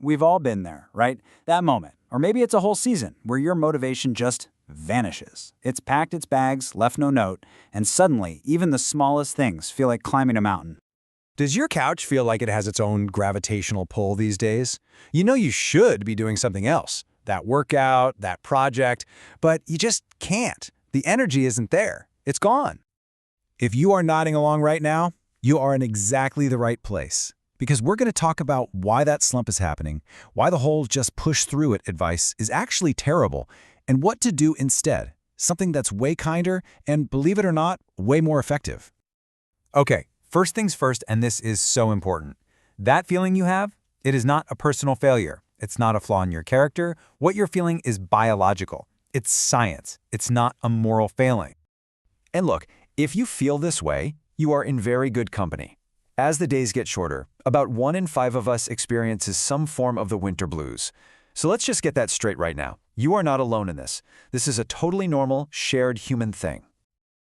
We've all been there, right? That moment. Or maybe it's a whole season where your motivation just vanishes. It's packed its bags, left no note, and suddenly, even the smallest things feel like climbing a mountain. Does your couch feel like it has its own gravitational pull these days? You know you should be doing something else, that workout, that project, but you just can't. The energy isn't there. It's gone. If you are nodding along right now, you are in exactly the right place. Because we're going to talk about why that slump is happening, why the whole just push through it advice is actually terrible, and what to do instead, something that's way kinder and, believe it or not, way more effective. Okay, first things first, and this is so important. That feeling you have, it is not a personal failure. It's not a flaw in your character. What you're feeling is biological. It's science. It's not a moral failing. And look, if you feel this way, you are in very good company. As the days get shorter, about 1 in 5 of us experiences some form of the winter blues. So let's just get that straight right now. You are not alone in this. This is a totally normal, shared human thing.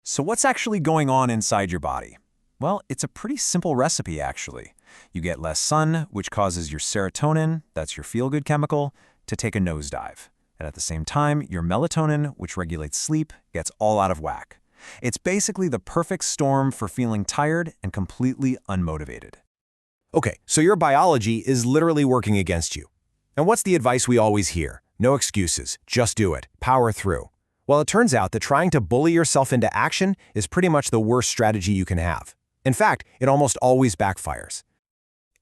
So what's actually going on inside your body? Well, it's a pretty simple recipe, actually. You get less sun, which causes your serotonin, that's your feel-good chemical, to take a nosedive. And at the same time, your melatonin, which regulates sleep, gets all out of whack. It's basically the perfect storm for feeling tired and completely unmotivated. Okay, so your biology is literally working against you. And what's the advice we always hear? No excuses, just do it, power through. Well, it turns out that trying to bully yourself into action is pretty much the worst strategy you can have. In fact, it almost always backfires.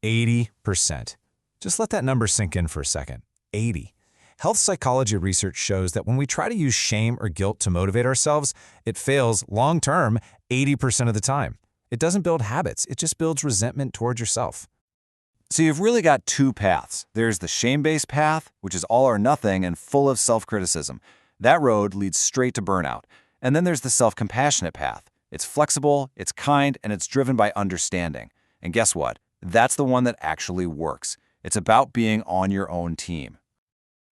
80%. Just let that number sink in for a second. 80. Health psychology research shows that when we try to use shame or guilt to motivate ourselves, it fails long-term 80% of the time. It doesn't build habits, it just builds resentment towards yourself. So you've really got 2 paths. There's the shame-based path, which is all or nothing and full of self-criticism. That road leads straight to burnout. And then there's the self-compassionate path. It's flexible, it's kind, and it's driven by understanding. And guess what? That's the one that actually works. It's about being on your own team.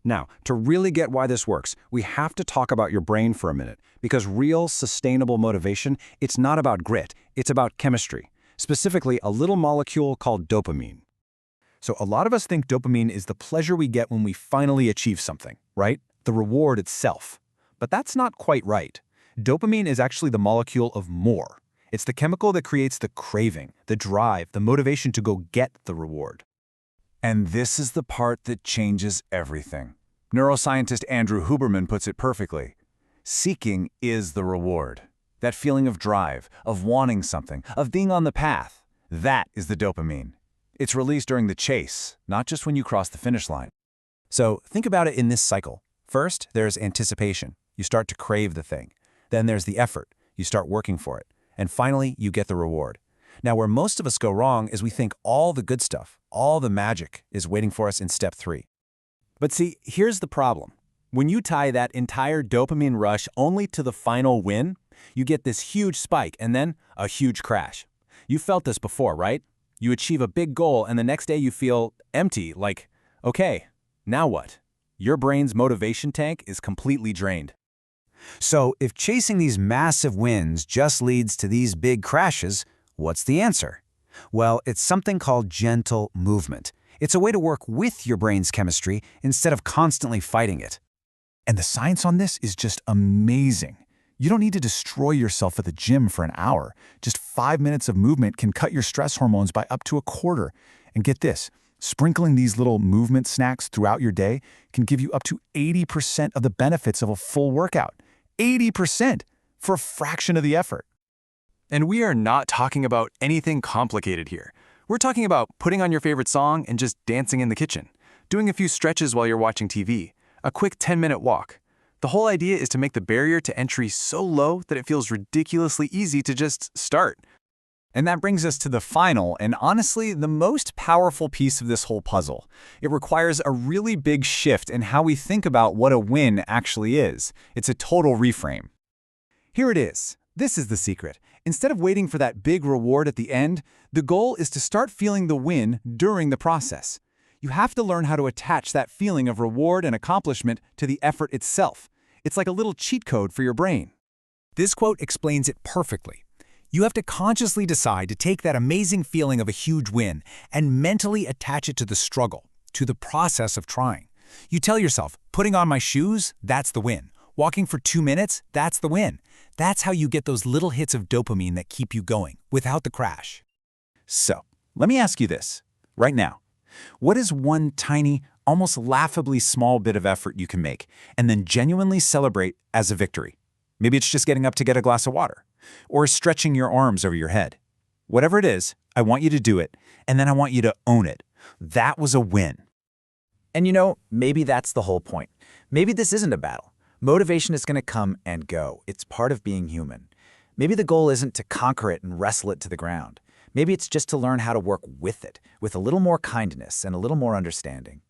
Now, to really get why this works, we have to talk about your brain for a minute, because real, sustainable motivation, it's not about grit, it's about chemistry, specifically a little molecule called dopamine. So a lot of us think dopamine is the pleasure we get when we finally achieve something, right? The reward itself. But that's not quite right. Dopamine is actually the molecule of more. It's the chemical that creates the craving, the drive, the motivation to go get the reward. And this is the part that changes everything. Neuroscientist Andrew Huberman puts it perfectly. Seeking is the reward. That feeling of drive, of wanting something, of being on the path, that is the dopamine. It's released during the chase, not just when you cross the finish line. So think about it in this cycle. First, there's anticipation. You start to crave the thing. Then there's the effort. You start working for it. And finally, you get the reward. Now, where most of us go wrong is we think all the good stuff, all the magic, is waiting for us in step 3. But see, here's the problem. When you tie that entire dopamine rush only to the final win, you get this huge spike and then a huge crash. You felt this before, right? You achieve a big goal and the next day you feel empty, like, okay, now what? Your brain's motivation tank is completely drained. So if chasing these massive wins just leads to these big crashes, what's the answer? Well, it's something called gentle movement. It's a way to work with your brain's chemistry instead of constantly fighting it. And the science on this is just amazing. You don't need to destroy yourself at the gym for an hour. Just 5 minutes of movement can cut your stress hormones by up to 1/4. And get this, sprinkling these little movement snacks throughout your day can give you up to 80% of the benefits of a full workout. 80% for a fraction of the effort. And we are not talking about anything complicated here. We're talking about putting on your favorite song and just dancing in the kitchen, doing a few stretches while you're watching TV, a quick 10-minute walk. The whole idea is to make the barrier to entry so low that it feels ridiculously easy to just start. And that brings us to the final and honestly the most powerful piece of this whole puzzle. It requires a really big shift in how we think about what a win actually is. It's a total reframe. Here it is. This is the secret. Instead of waiting for that big reward at the end, the goal is to start feeling the win during the process. You have to learn how to attach that feeling of reward and accomplishment to the effort itself. It's like a little cheat code for your brain. This quote explains it perfectly. You have to consciously decide to take that amazing feeling of a huge win and mentally attach it to the struggle. to the process of trying. You tell yourself, putting on my shoes, that's the win. Walking for 2 minutes, that's the win. That's how you get those little hits of dopamine that keep you going, without the crash. So, let me ask you this, right now. What is one tiny, almost laughably small bit of effort you can make, and then genuinely celebrate as a victory? Maybe it's just getting up to get a glass of water, or stretching your arms over your head. Whatever it is, I want you to do it, and then I want you to own it. That was a win. And maybe that's the whole point. Maybe this isn't a battle. Motivation is going to come and go. It's part of being human. Maybe the goal isn't to conquer it and wrestle it to the ground. Maybe it's just to learn how to work with it, with a little more kindness and a little more understanding.